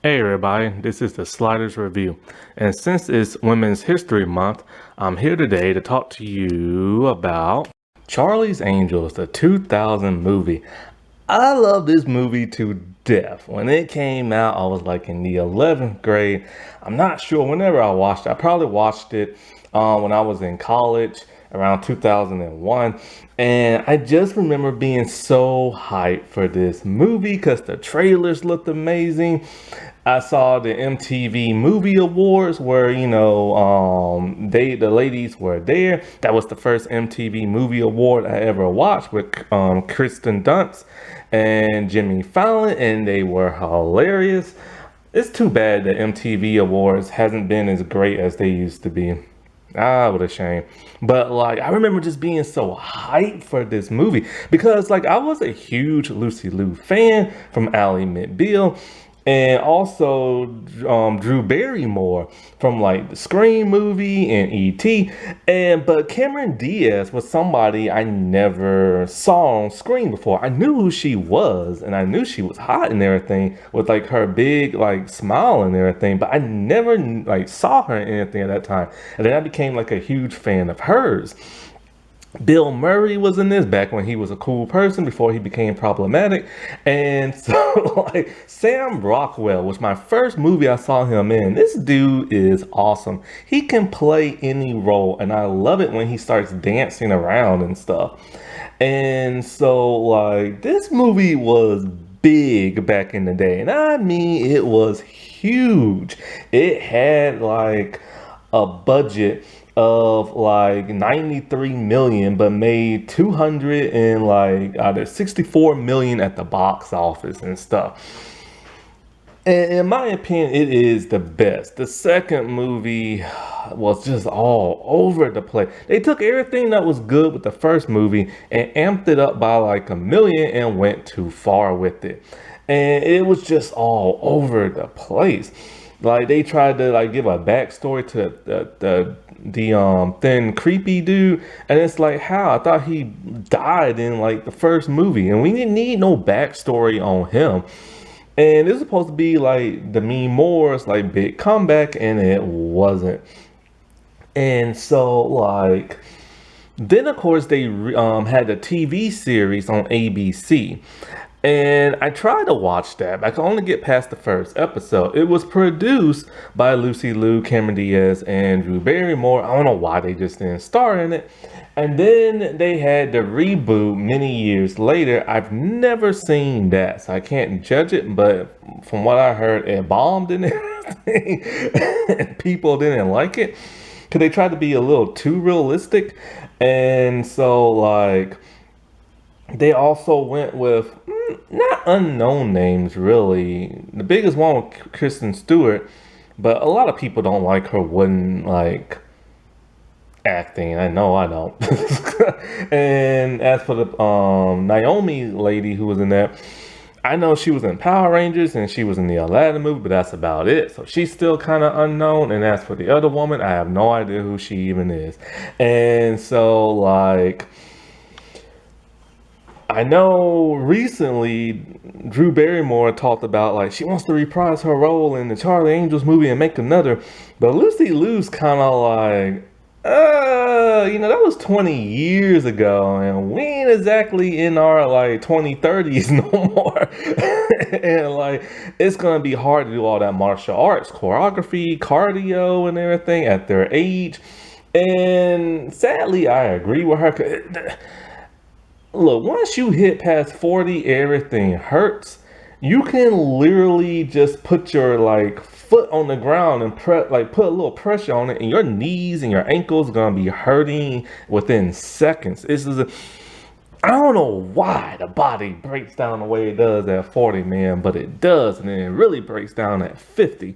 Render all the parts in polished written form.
Hey everybody, this is the Sliders Review. And since it's Women's History Month, I'm here today to talk to you about Charlie's Angels, the 2000 movie. I love this movie to death. When it came out, I was like in the 11th grade. I'm not sure whenever I watched it. I probably watched it when I was in college around 2001. And I just remember being so hyped for this movie because the trailers looked amazing. I saw the MTV Movie Awards where the ladies were there. That was the first MTV Movie Award I ever watched with Kristen Dunst and Jimmy Fallon, and they were hilarious. It's too bad the MTV Awards hasn't been as great as they used to be. Ah, what a shame. But like I remember just being so hyped for this movie because like I was a huge Lucy Liu fan from Ally McBeal and also Drew Barrymore from like the Scream movie and E.T. But Cameron Diaz was somebody I never saw on screen before. I knew who she was and I knew she was hot and everything with like her big like smile and everything, but I never like saw her in anything at that time. And then I became like a huge fan of hers. Bill Murray was in this back when he was a cool person before he became problematic. And so, like, Sam Rockwell was my first movie I saw him in. This dude is awesome. He can play any role, and I love it when he starts dancing around and stuff. And so, like, this movie was big back in the day, and I mean, it was huge. It had like a budget of like 93 million but made 200 and like either 64 million at the box office and stuff. And in my opinion, it is the best. The second movie was just all over the place. They took everything that was good with the first movie and amped it up by like a million and went too far with it. And it was just all over the place. Like they tried to like give a backstory to the thin creepy dude, and it's like how I thought he died in like the first movie, and we didn't need no backstory on him. And it's supposed to be like Demi Moore's like big comeback, and it wasn't. And so like then of course they had the TV series on ABC. And I tried to watch that, but I could only get past the first episode. It was produced by Lucy Liu, Cameron Diaz, and Drew Barrymore. I don't know why they just didn't star in it. And then they had the reboot many years later. I've never seen that, so I can't judge it. But from what I heard, it bombed and everything. People didn't like it because they tried to be a little too realistic. And so, like, they also went with not unknown names really. The biggest one was Kristen Stewart, but a lot of people don't like her wooden like acting. I know I don't. And as for the Naomi lady who was in that, I know she was in Power Rangers and she was in the Aladdin movie, but that's about it. So she's still kind of unknown. And as for the other woman, I have no idea who she even is. And so like I know recently Drew Barrymore talked about like she wants to reprise her role in the Charlie Angels movie and make another, but Lucy Liu's kind of like, that was 20 years ago, and we ain't exactly in our like 2030s no more. And like it's gonna be hard to do all that martial arts choreography, cardio, and everything at their age. And sadly, I agree with her. Look, once you hit past 40, everything hurts. You can literally just put your like foot on the ground and put a little pressure on it, and your knees and your ankles are gonna be hurting within seconds. I don't know why the body breaks down the way it does at 40, man, but it does, and then it really breaks down at 50.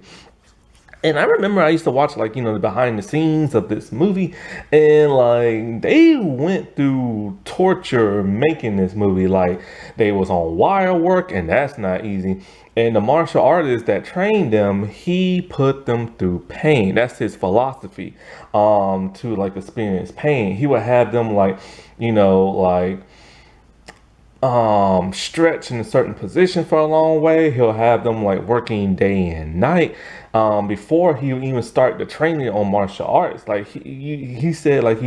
And I remember I used to watch like, the behind the scenes of this movie, and like they went through torture making this movie. Like they was on wire work, and that's not easy. And the martial artist that trained them, he put them through pain. That's his philosophy, to like experience pain. He would have them like, like stretch in a certain position for a long way. He'll have them like working day and night before he even start the training on martial arts. Like he said, like,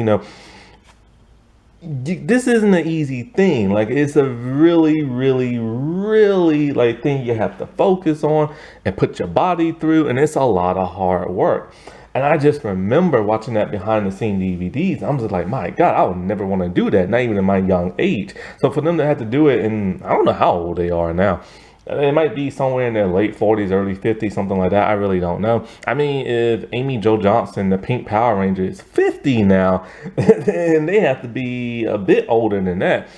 this isn't an easy thing. Like, it's a really, really, really like thing you have to focus on and put your body through, and it's a lot of hard work. And I just remember watching that behind the scene DVDs. I'm just like, my God, I would never want to do that, not even in my young age. So for them to have to do it, and I don't know how old they are now. It might be somewhere in their late 40s, early 50s, something like that. I really don't know. I mean, if Amy Jo Johnson, the Pink Power Ranger, is 50 now, then they have to be a bit older than that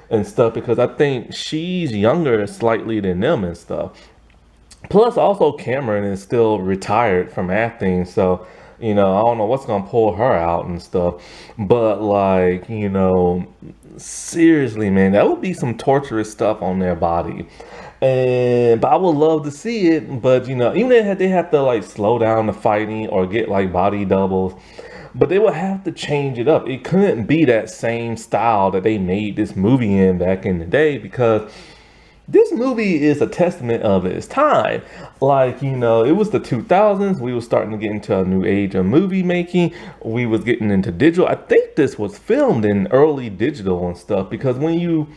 and stuff, because I think she's younger slightly than them and stuff. Plus, also Cameron is still retired from acting, so I don't know what's gonna pull her out and stuff. But like, seriously, man, that would be some torturous stuff on their body. And but I would love to see it. But even if they have to like slow down the fighting or get like body doubles, but they would have to change it up. It couldn't be that same style that they made this movie in back in the day, because this movie is a testament of its time. Like, it was the 2000s. We were starting to get into a new age of movie making. We was getting into digital. I think this was filmed in early digital and stuff, because when you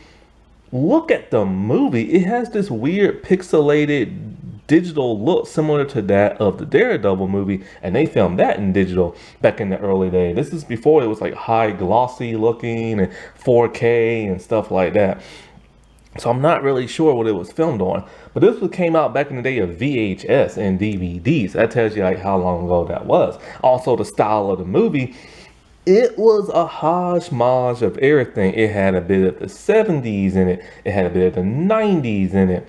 look at the movie, it has this weird pixelated digital look similar to that of the Daredevil movie, and they filmed that in digital back in the early days. This is before it was like high glossy looking and 4K and stuff like that. So I'm not really sure what it was filmed on, but this came out back in the day of VHS and DVDs. That tells you like how long ago that was. Also, the style of the movie, it was a hodgepodge of everything. It had a bit of the 70s in it. It had a bit of the 90s in it.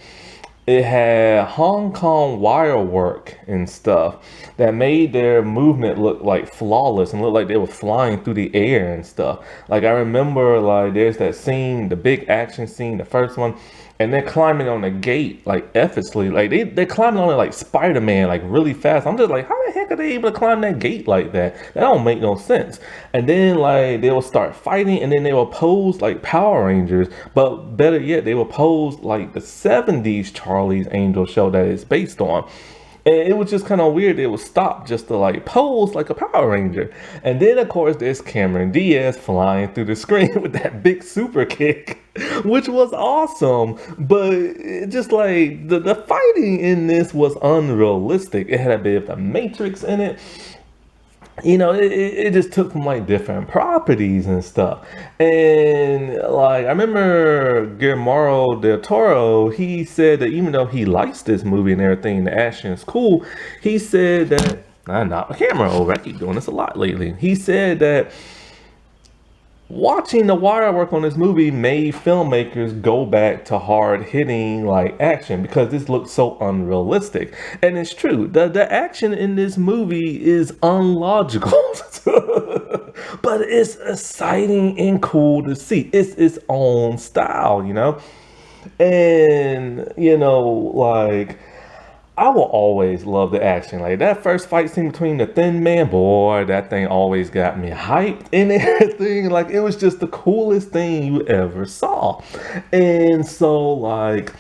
It had Hong Kong wire work and stuff that made their movement look like flawless and look like they were flying through the air and stuff. Like, I remember, like, there's that scene, the big action scene, the first one, and they're climbing on the gate like effortlessly. Like, they're climbing on it like Spider-Man, like really fast. I'm just like, how the heck are they able to climb that gate like that? That don't make no sense. And then like they will start fighting, and then they will pose like Power Rangers, but better yet, they will pose like the 70s Charlie's Angel show that it's based on. And it was just kind of weird. They would stop just to like pose like a Power Ranger. And then of course there's Cameron Diaz flying through the screen with that big super kick, which was awesome. But it just like the fighting in this was unrealistic. It had a bit of the Matrix in it. It just took from like different properties and stuff. And like, I remember Guillermo del Toro, he said that even though he likes this movie and everything, the action is cool, he said that, I knocked my camera over, I keep doing this a lot lately. He said that watching the wire work on this movie made filmmakers go back to hard hitting like action, because this looks so unrealistic. And it's true, the action in this movie is unlogical. But it's exciting and cool to see. It's its own style. And like, I will always love the action. Like, that first fight scene between the Thin Man, boy, that thing always got me hyped and everything. Like, it was just the coolest thing you ever saw. And so, like,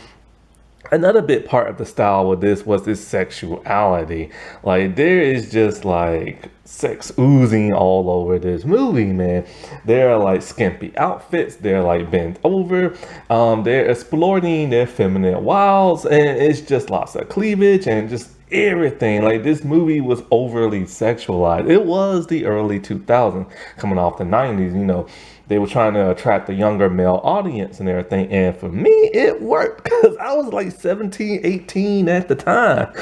another big part of the style with this was this sexuality. Like, there is just like sex oozing all over this movie, man. There are like skimpy outfits, they're like bent over, they're exploring their feminine wiles, and it's just lots of cleavage and just everything. Like, this movie was overly sexualized. It was the early 2000s, coming off the 90s. They were trying to attract the younger male audience and everything. And for me, it worked, because I was like 17, 18 at the time.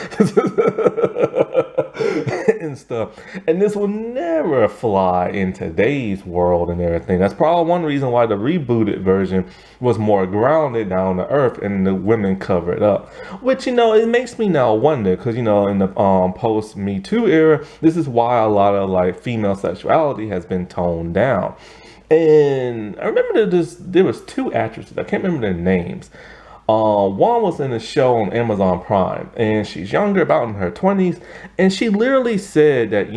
And stuff. And this will never fly in today's world and everything. That's probably one reason why the rebooted version was more grounded down to earth and the women covered up. Which, it makes me now wonder, because, in the post Me Too era, this is why a lot of like female sexuality has been toned down. And I remember there was two actresses, I can't remember their names. One was in a show on Amazon Prime, and she's younger, about in her 20s, and she literally said that,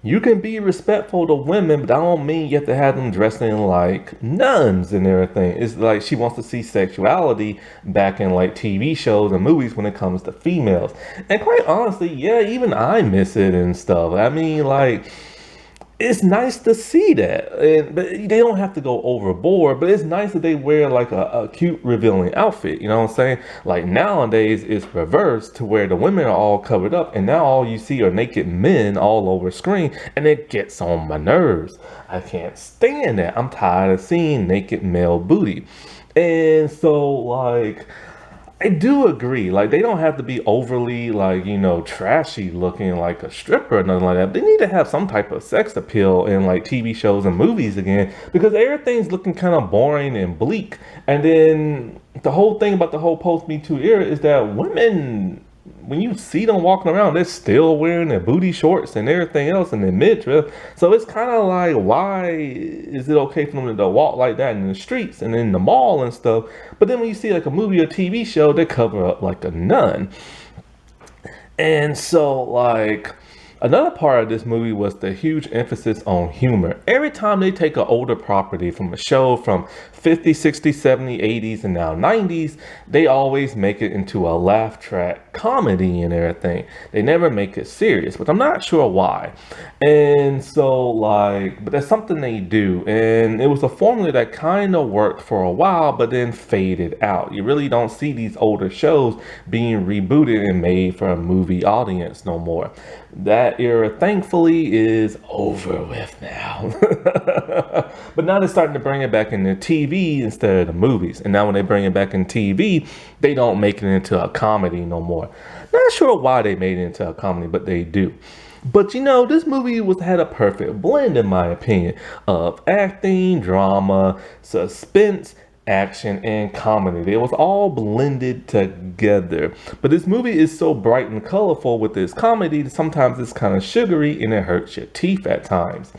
You can be respectful to women, but I don't mean you have to have them dressing like nuns and everything. It's like she wants to see sexuality back in like TV shows and movies when it comes to females. And quite honestly, yeah, even I miss it and stuff. I mean, like, it's nice to see that, but they don't have to go overboard. But it's nice that they wear like a cute, revealing outfit. You know what I'm saying? Like nowadays, it's reversed to where the women are all covered up, and now all you see are naked men all over screen, and it gets on my nerves. I can't stand that. I'm tired of seeing naked male booty, and so like. I do agree. Like they don't have to be overly like, trashy looking like a stripper or nothing like that. They need to have some type of sex appeal in like TV shows and movies again because everything's looking kind of boring and bleak. And then the whole thing about the whole post Me Too era is that women, when you see them walking around, they're still wearing their booty shorts and everything else and their midriff. So it's kind of like, why is it okay for them to walk like that in the streets and in the mall and stuff? But then when you see like a movie or TV show, they cover up like a nun. And so like another part of this movie was the huge emphasis on humor. Every time they take an older property from a show from 50s, 60s, 70s, 80s, and now 90s, they always make it into a laugh track comedy and everything. They never make it serious, but I'm not sure why. And so like, but that's something they do. And it was a formula that kind of worked for a while, but then faded out. You really don't see these older shows being rebooted and made for a movie audience no more. That era, thankfully, is over with now. But now they're starting to bring it back into TV instead of the movies. And now when they bring it back in TV, they don't make it into a comedy no more. Not sure why they made it into a comedy, but they do. But this movie had a perfect blend, in my opinion, of acting, drama, suspense, action, and comedy. It was all blended together. But this movie is so bright and colorful with this comedy that sometimes it's kind of sugary and it hurts your teeth at times.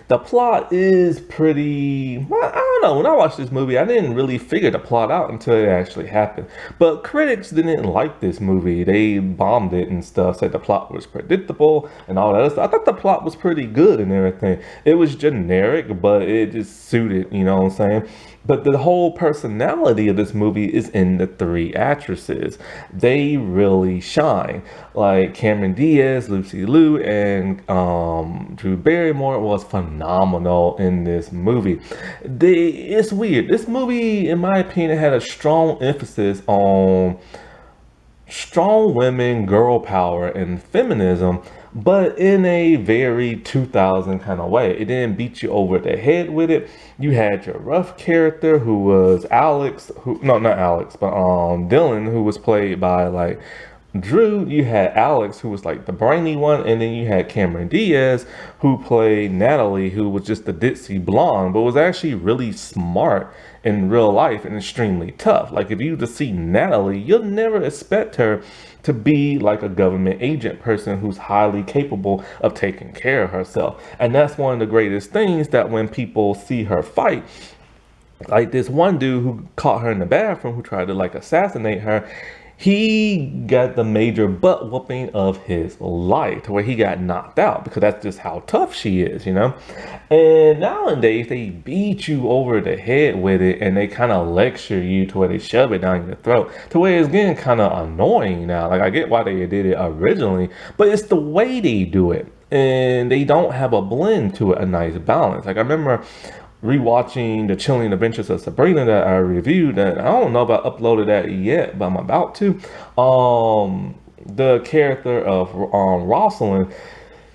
The plot is pretty, well, I don't know. When I watched this movie, I didn't really figure the plot out until it actually happened. But critics didn't like this movie. They bombed it and stuff, said the plot was predictable and all that other stuff. I thought the plot was pretty good and everything. It was generic, but it just suited, you know what I'm saying? But the whole personality of this movie is in the three actresses. They really shine. Like Cameron Diaz, Lucy Liu, and Drew Barrymore was phenomenal in this movie. It's weird. This movie, in my opinion, had a strong emphasis on strong women, girl power, and feminism, but in a very 2000 kind of way. It didn't beat you over the head with it. You had your rough character who was Alex, not Alex, but Dylan, who was played by like Drew. You had Alex, who was like the brainy one, and then you had Cameron Diaz, who played Natalie, who was just the ditzy blonde, but was actually really smart in real life and extremely tough. Like if you just see Natalie, you'll never expect her to be like a government agent person who's highly capable of taking care of herself. And that's one of the greatest things, that when people see her fight, like this one dude who caught her in the bathroom who tried to like assassinate her, he got the major butt whooping of his life to where he got knocked out, because that's just how tough she is, And nowadays they beat you over the head with it, and they kind of lecture you to where they shove it down your throat, to where it's getting kind of annoying now. Like I get why they did it originally, but it's the way they do it, and they don't have a blend to it, a nice balance. Like I remember rewatching The Chilling Adventures of Sabrina that I reviewed, and I don't know if I uploaded that yet, but I'm about to. The character of Rosalind,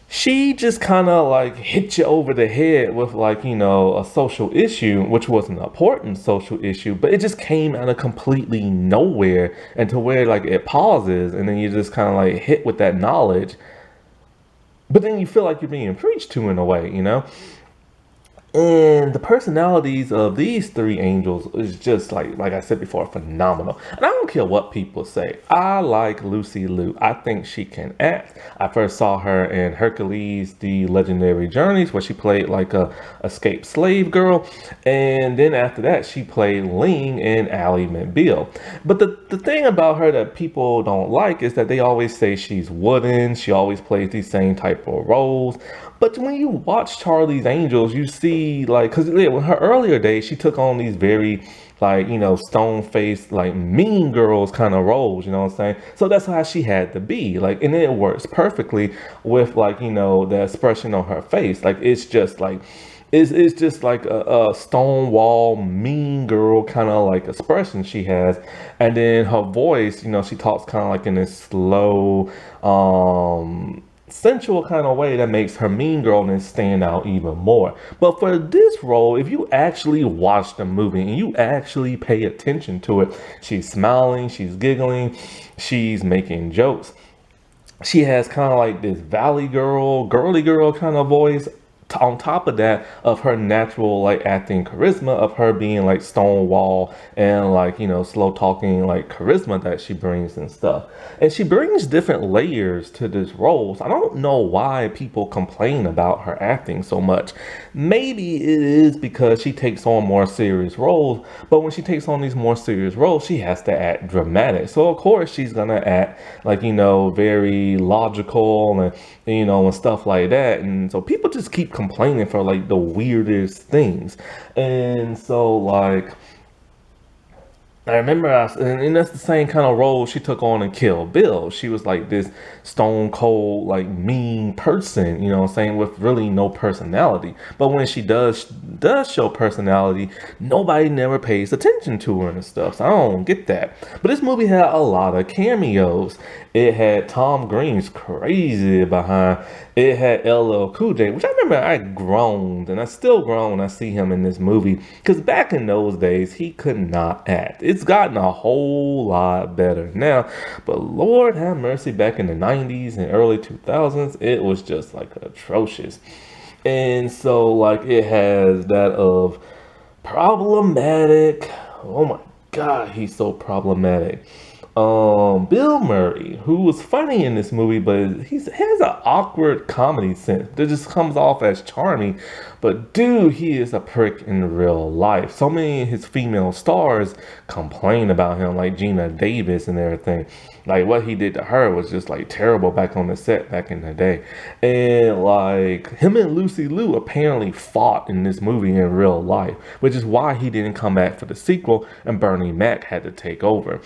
she just kind of like hit you over the head with like, a social issue, which was an important social issue, but it just came out of completely nowhere, and to where like it pauses and then you just kind of like hit with that knowledge, but then you feel like you're being preached to in a way, And the personalities of these three angels is just like I said before, phenomenal. And I don't care what people say. I like Lucy Liu. I think she can act. I first saw her in Hercules: The Legendary Journeys, where she played like a escaped slave girl. And then after that, she played Ling in Ally McBeal. But the thing about her that people don't like is that they always say she's wooden. She always plays these same type of roles. But when you watch Charlie's Angels, you see like, cause yeah, in her earlier days, she took on these very like, stone faced, like mean girls kind of roles, you know what I'm saying? So that's how she had to be. Like, and it works perfectly with like, the expression on her face. Like, it's just like a stonewall mean girl kind of like expression she has. And then her voice, she talks kind of like in this slow, sensual kind of way that makes her mean girlness stand out even more. But for this role, if you actually watch the movie and you actually pay attention to it, she's smiling, she's giggling, she's making jokes. She has kind of like this valley girl, girly girl kind of voice. On top of that, of her natural like acting charisma, of her being like stonewall and like slow talking like charisma that she brings and stuff, and she brings different layers to this role. So I don't know why people complain about her acting so much. Maybe it is because she takes on more serious roles, but when she takes on these more serious roles, she has to act dramatic. So of course she's gonna act like very logical and stuff like that. And so people just keep complaining for like the weirdest things. And so like I remember, and that's the same kind of role she took on in Kill Bill. She was like this stone cold, like mean person, what I'm saying, with really no personality. But when she does show personality, nobody never pays attention to her and stuff. So I don't get that. But this movie had a lot of cameos. It had Tom Green's crazy behind. It had LL Cool J, which I remember I groaned, and I still groan when I see him in this movie. Because back in those days, he could not act. It's gotten a whole lot better now. But Lord have mercy, back in the 90s and early 2000s, it was just like atrocious. And so like it has that of problematic. Oh my God, he's so problematic. Bill Murray, who was funny in this movie, but he has an awkward comedy sense that just comes off as charming. But dude, he is a prick in real life. So many of his female stars complain about him, like Gina Davis and everything. Like what he did to her was just like terrible back on the set back in the day. And like him and Lucy Liu apparently fought in this movie in real life, which is why he didn't come back for the sequel and Bernie Mac had to take over.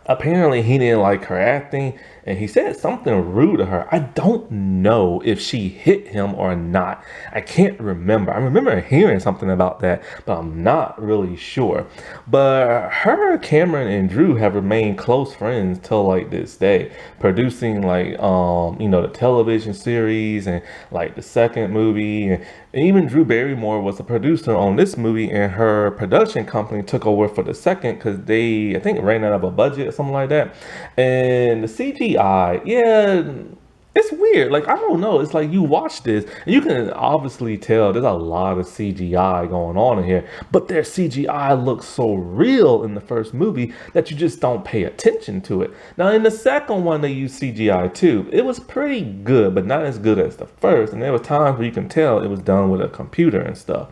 Apparently he didn't like her acting and he said something rude to her. I don't know if she hit him or not. I can't remember. I remember hearing something about that, but I'm not really sure. But her, Cameron, and Drew have remained close friends till like this day, producing like the television series and like the second movie. And even Drew Barrymore was a producer on this movie, and her production company took over for the second because they, I think, ran out of a budget or something like that. And the CGI, yeah, it's weird. Like, I don't know. It's like you watch this and you can obviously tell there's a lot of CGI going on in here, but their CGI looks so real in the first movie that you just don't pay attention to it. Now, in the second one, they used CGI too. It was pretty good, but not as good as the first. And there were times where you can tell it was done with a computer and stuff.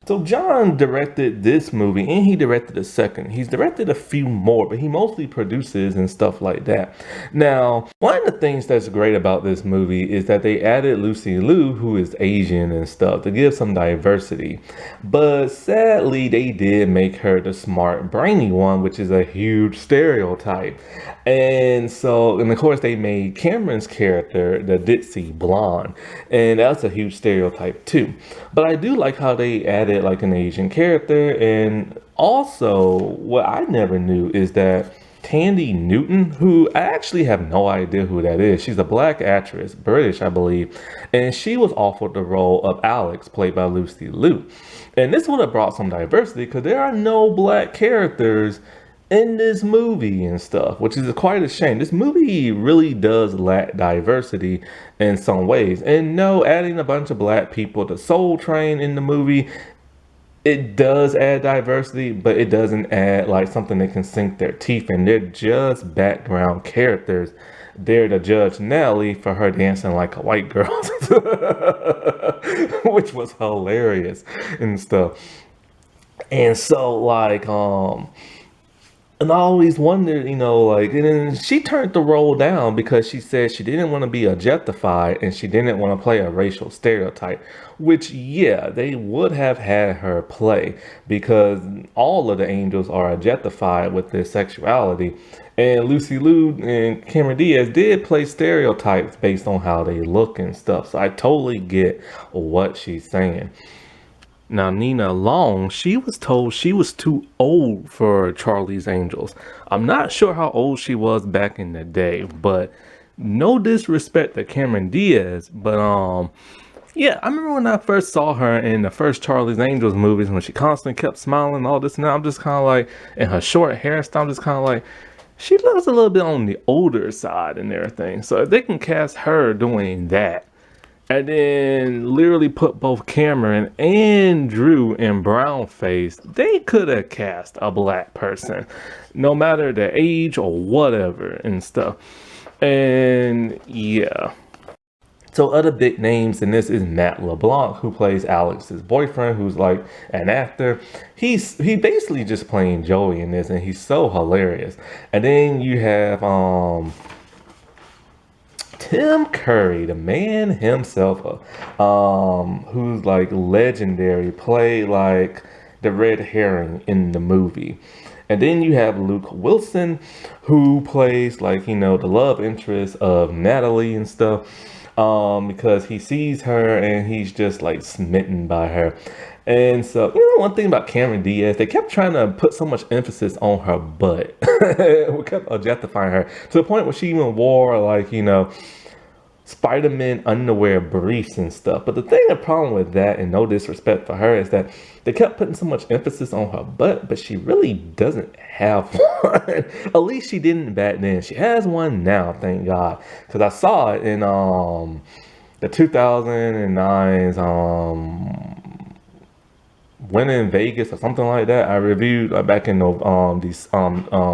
So John directed this movie and he directed the second. He's directed a few more, but he mostly produces and stuff like that. Now, one of the things that's great about this movie is that they added Lucy Liu, who is Asian and stuff, to give some diversity. But sadly, they did make her the smart, brainy one, which is a huge stereotype. And so, and of course, they made Cameron's character the ditzy blonde, and that's a huge stereotype too. But I do like how they added like an Asian character, and also what I never knew is that Tandy Newton, who I actually have no idea who that is. She's a black actress, British, I believe, and she was offered the role of Alex, played by Lucy Liu. And this would have brought some diversity because there are no black characters in this movie and stuff, which is quite a shame. This movie really does lack diversity in some ways. And no, adding a bunch of black people to Soul Train in the movie, it does add diversity, but it doesn't add like something they can sink their teeth in. They're just background characters there to judge Nelly for her dancing like a white girl, which was hilarious and stuff. And so and I always wondered, like, and then she turned the role down because she said she didn't want to be objectified and she didn't want to play a racial stereotype, which, yeah, they would have had her play because all of the angels are objectified with their sexuality. And Lucy Liu and Cameron Diaz did play stereotypes based on how they look and stuff. So I totally get what she's saying. Now, Nina Long, she was told she was too old for Charlie's Angels. I'm not sure how old she was back in the day, but no disrespect to Cameron Diaz, but yeah, I remember when I first saw her in the first Charlie's Angels movies when she constantly kept smiling and all this and that. I'm just kind of like, and her short hairstyle, I'm just kind of like, she looks a little bit on the older side and everything. So if they can cast her doing that, and then literally put both Cameron and Drew in brown face, they could have cast a black person, no matter the age or whatever and stuff. And yeah. So other big names in this is Matt LeBlanc, who plays Alex's boyfriend, who's like an actor. He basically just playing Joey in this, and he's so hilarious. And then you have Tim Curry, the man himself, who's like legendary, played like the red herring in the movie. And then you have Luke Wilson, who plays like, the love interest of Natalie and stuff, because he sees her and he's just like smitten by her. And so, one thing about Cameron Diaz, they kept trying to put so much emphasis on her butt. We kept objectifying her to the point where she even wore like, Spider-Man underwear briefs and stuff. But the problem with that, and no disrespect for her, is that they kept putting so much emphasis on her butt, but she really doesn't have one. At least she didn't back then. She has one now, thank God. Because I saw it in the 2009's When in Vegas or something like that. I reviewed back in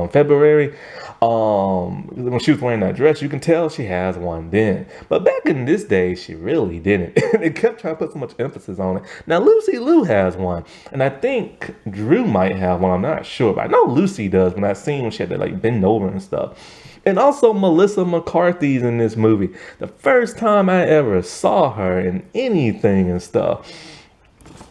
February. When she was wearing that dress, you can tell she has one then. But back in this day, she really didn't. They kept trying to put so much emphasis on it. Now Lucy Liu has one, and I think Drew might have one. I'm not sure, but I know Lucy does. When I seen when she had to like bend over and stuff. And also Melissa McCarthy's in this movie. The first time I ever saw her in anything and stuff.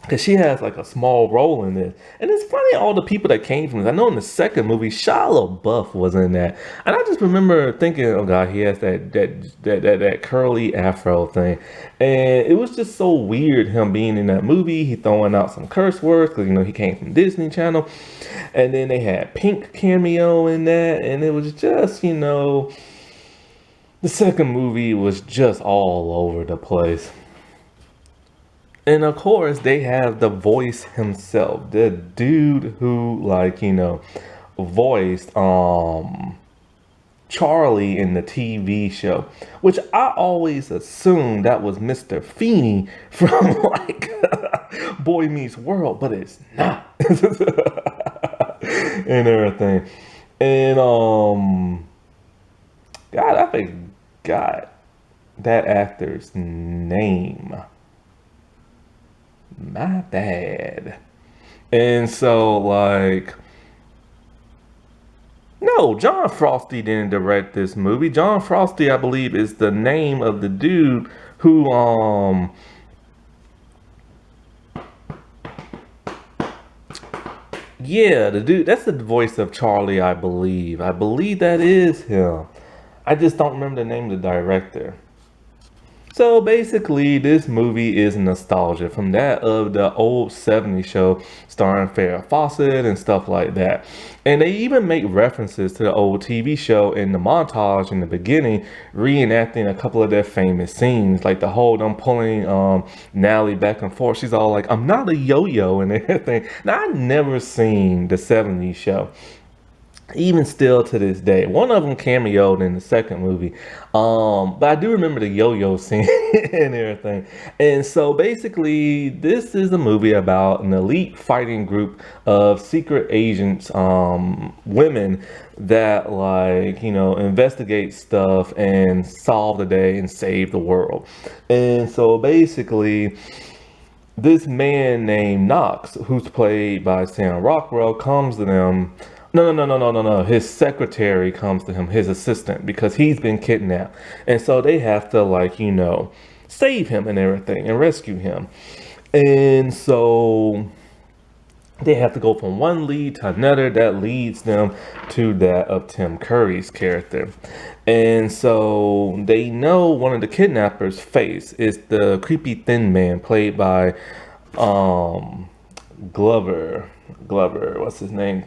Because she has like a small role in this. And it's funny all the people that came from this. I know in the second movie, Shia LaBeouf was in that. And I just remember thinking, oh God, he has that curly afro thing. And it was just so weird him being in that movie. He throwing out some curse words because, he came from Disney Channel. And then they had Pink cameo in that. And it was just, the second movie was just all over the place. And of course, they have the voice himself, the dude who, voiced Charlie in the TV show, which I always assumed that was Mr. Feeney from Boy Meets World, but it's not. And everything. And God, I forgot that actor's name. My bad. And so no, John Frosty didn't direct this movie. John Frosty, I believe, is the name of the dude who yeah, the dude, that's the voice of Charlie, I believe. I believe that is him. I just don't remember the name of the director. So basically, this movie is nostalgia from that of the old 70s show starring Farrah Fawcett and stuff like that. And they even make references to the old TV show in the montage in the beginning, reenacting a couple of their famous scenes, like the whole them pulling Nally back and forth. She's all like, I'm not a yo-yo and everything. Now, I've never seen the 70s show. even still to this day. One of them cameoed in the second movie. But I do remember the yo-yo scene and everything. And so basically this is a movie about an elite fighting group of secret agents, women that, like, you know, investigate stuff and solve the day and save the world. And so basically this man named Knox, who's played by Sam Rockwell, comes to them. No. His secretary comes to him, his assistant, because he's been kidnapped. And so they have to, like, you know, save him and everything and rescue him. And so they have to go from one lead to another that leads them to that of Tim Curry's character. And so they know one of the kidnappers' face is the creepy thin man played by um Glover, what's his name?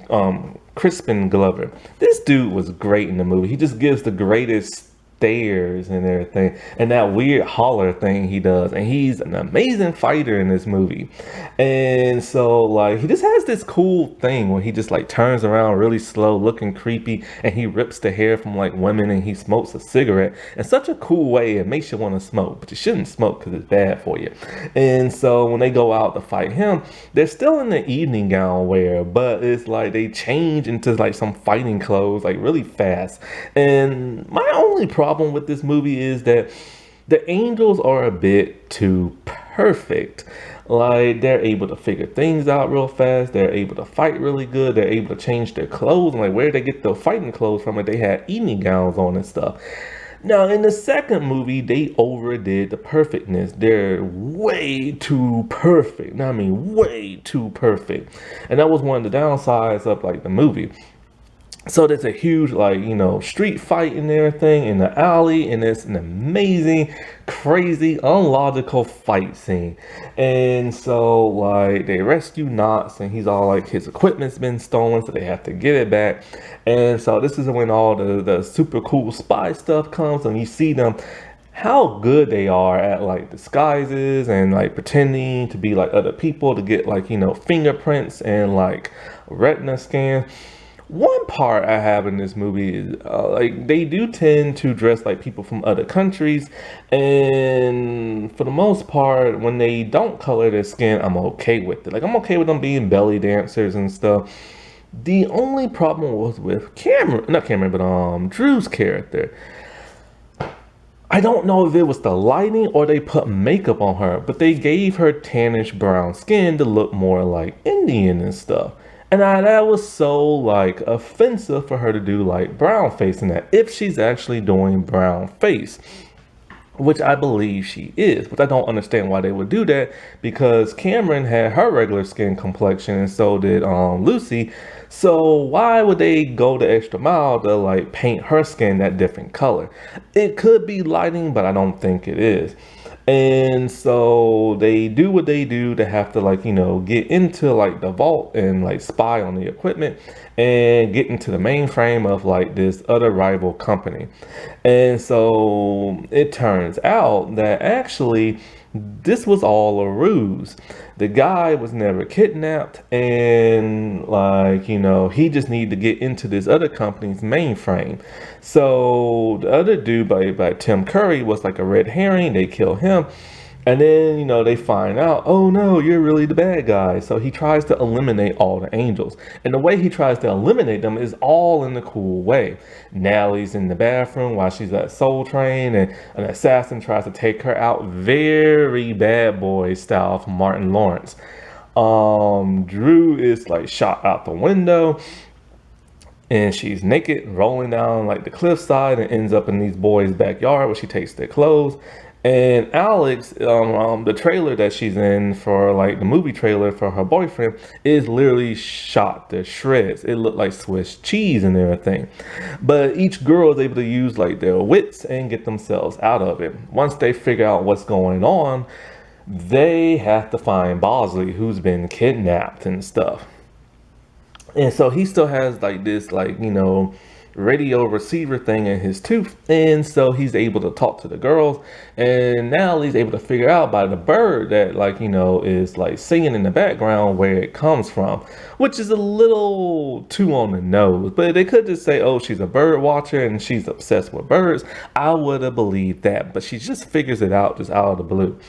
Crispin Glover. This dude was great in the movie. He just gives the greatest stares and everything, and that weird holler thing he does. And he's an amazing fighter in this movie. And so, like, he just has this cool thing where he just like turns around really slow, looking creepy, and he rips the hair from like women, and he smokes a cigarette in such a cool way. It makes you want to smoke, but you shouldn't smoke because it's bad for you. And so when they go out to fight him, they're still in the evening gown wear, but it's like they change into like some fighting clothes like really fast. And my only problem with this movie is that the angels are a bit too perfect. Like, they're able to figure things out real fast. They're able to fight really good. They're able to change their clothes. Like, where they get the fighting clothes from? If they had evening gowns on and stuff. Now, in the second movie, they overdid the perfectness. They're way too perfect. Now, I mean, way too perfect. And that was one of the downsides of like the movie. So there's a huge, like, you know, street fight and everything in the alley, and it's an amazing, crazy, unlogical fight scene. And so, like, they rescue Knox, and he's all like, his equipment's been stolen, so they have to get it back. And so this is when all the super cool spy stuff comes, and you see them how good they are at like disguises and like pretending to be like other people to get, like, you know, fingerprints and like retina scans. One part I have in this movie is like, they do tend to dress like people from other countries, and for the most part, when they don't color their skin, I'm okay with it. Like, I'm okay with them being belly dancers and stuff. The only problem was with not Cameron, but Drew's character. I don't know if it was the lighting or they put makeup on her, but they gave her tannish brown skin to look more like Indian and stuff. And that was so like offensive for her to do like brown face in that, if she's actually doing brown face, which I believe she is. But I don't understand why they would do that, because Cameron had her regular skin complexion and so did Lucy. So why would they go the extra mile to like paint her skin that different color? It could be lighting, but I don't think it is. And so they do what they do to have to, like, you know, get into like the vault and like spy on the equipment and get into the mainframe of like this other rival company. And so it turns out that actually this was all a ruse. The guy was never kidnapped, and like, you know, he just needed to get into this other company's mainframe. So the other dude by Tim Curry was like a red herring. They kill him. And then, you know, they find out, oh no, you're really the bad guy. So he tries to eliminate all the angels. And the way he tries to eliminate them is all in a cool way. Nallie's in the bathroom while she's at Soul Train, and an assassin tries to take her out. Very Bad Boy style from Martin Lawrence. Drew is like shot out the window, and she's naked rolling down like the cliffside and ends up in these boys' backyard where she takes their clothes. And Alex, the trailer that she's in for like the movie trailer for her boyfriend, is literally shot to shreds. It looked like Swiss cheese and everything. But each girl is able to use like their wits and get themselves out of it. Once they figure out what's going on, they have to find Bosley, who's been kidnapped and stuff. And so he still has like this, like, you know, radio receiver thing in his tooth, and so he's able to talk to the girls. And now he's able to figure out by the bird that, like, you know, is like singing in the background where it comes from, which is a little too on the nose. But they could just say, oh, she's a bird watcher and she's obsessed with birds. I would have believed that, but she just figures it out just out of the blue.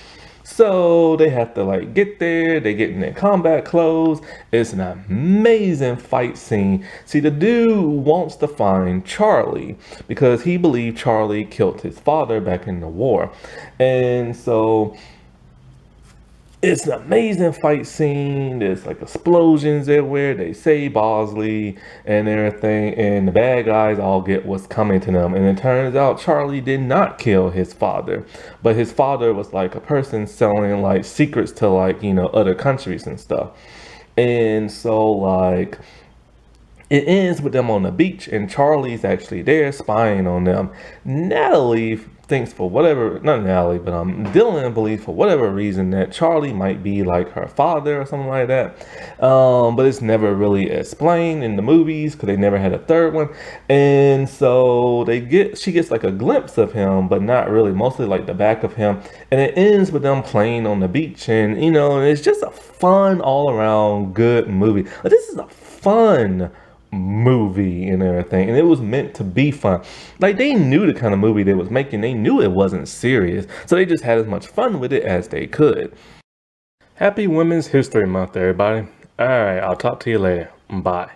So they have to like get there, they get in their combat clothes. It's an amazing fight scene. See, the dude wants to find Charlie because he believed Charlie killed his father back in the war. And so it's an amazing fight scene. There's like explosions everywhere. They say Bosley and everything, and the bad guys all get what's coming to them. And it turns out Charlie did not kill his father, but his father was like a person selling like secrets to, like, you know, other countries and stuff. And so like it ends with them on the beach and Charlie's actually there spying on them. Natalie thinks for whatever, not Natalie, but Dylan believes for whatever reason that Charlie might be like her father or something like that. But it's never really explained in the movies because they never had a third one. And so she gets like a glimpse of him, but not really, mostly like the back of him. And it ends with them playing on the beach, and you know, it's just a fun all around good movie. Like, this is a fun movie and everything, and it was meant to be fun. Like, they knew the kind of movie they was making. They knew it wasn't serious, so they just had as much fun with it as they could. Happy Women's History Month, everybody. All right, I'll talk to you later. Bye.